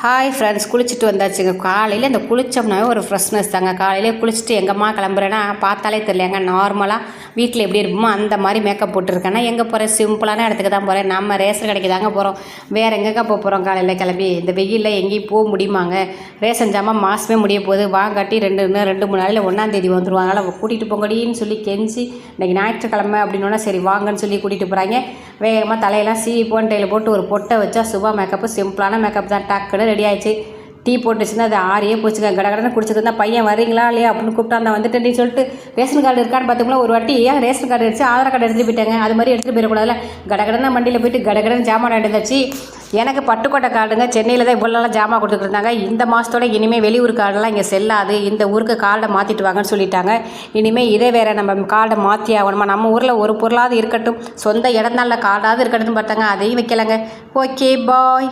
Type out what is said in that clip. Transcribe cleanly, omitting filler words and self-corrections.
Hi friends, குளிச்சுட்டு வந்தாச்சுங்க. காலையில் இந்த குளித்தோம்னாவே ஒரு ஃப்ரெஷ்னஸ் தாங்க. காலையிலே குளிச்சுட்டு எங்கம்மா கிளம்புறேன்னா பார்த்தாலே தெரியல. எங்க நார்மலாக வீட்டில் எப்படி இருப்போமோ அந்த மாதிரி மேக்கப் போட்டிருக்கேன்னா எங்கே போகிறேன், சிம்பிளான இடத்துக்கு தான் போகிறேன். நம்ம ரேஷன் கடைக்கு தாங்க போகிறோம். வேறு எங்கேக்கா போகிறோம் காலையில் கிளம்பி? இந்த வெயிலில் எங்கேயும் போக முடியுமாங்க? ரேஷன் ஜாமான் மாதமே முடிய போகுது. வாங்காட்டி 2-3 நாளில் 1ஆம் தேதி வந்துடுவாங்க. அதனால் கூட்டிகிட்டு போங்கடின்னு சொல்லி கெஞ்சி இன்றைக்கி ஞாயிற்றுக்கிழமை அப்படின்னா சரி வாங்கன்னு சொல்லி கூட்டிகிட்டு போகிறாங்க. வேகமாக தலையெல்லாம் சீவி போன்டையில் போட்டு ஒரு பொட்டை வச்சா சுபா மேக்கப்பு. சிம்பிளான மேக்கப் தான். டக்குன்னு ரெடி ஆயிடுச்சு. டீ போட்டுச்சுன்னா அது ஆறியே போச்சுங்க. கடகடன்னு குடிச்சிட்டு இருந்தால் பையன் வரீங்களா இல்லையா அப்படின்னு கூப்பிட்டா அந்த வந்துட்டேன்னு சொல்லிட்டு ரேஷன் கார்டு இருக்கான்னு பார்த்துக்கலாம். ஒரு வாட்டி ரேஷன் கார்டு எடுத்து ஆதார் கார்டு எடுத்துகிட்டு போயிட்டாங்க. அது மாதிரி எடுத்துகிட்டு போயிடக்கூடாதுல. கடகடன்னு வண்டியில் போயிட்டு கடகடன்னு ஜாமான் எடுத்தாச்சு. எனக்கு பட்டுக்கோட்டை கார்டுங்க. சென்னையில் தான் இவ்வளோலாம் ஜாமான் கொடுத்துட்டு இருந்தாங்க. இந்த மாதத்தோட இனிமேல் வெளியூர் கார்டெல்லாம் இங்கே செல்லாது. இந்த ஊருக்கு கார்டை மாற்றிட்டு வாங்கன்னு சொல்லிட்டாங்க. இனிமேல் இதே வேறு நம்ம கார்டை மாற்றி ஆகணுமா? நம்ம ஊரில் ஒரு பொருளாவது இருக்கட்டும், சொந்த இடம்தான் கார்டாவது இருக்கட்டும் பார்த்தாங்க. அதையும் வைக்கலைங்க. Okay bye.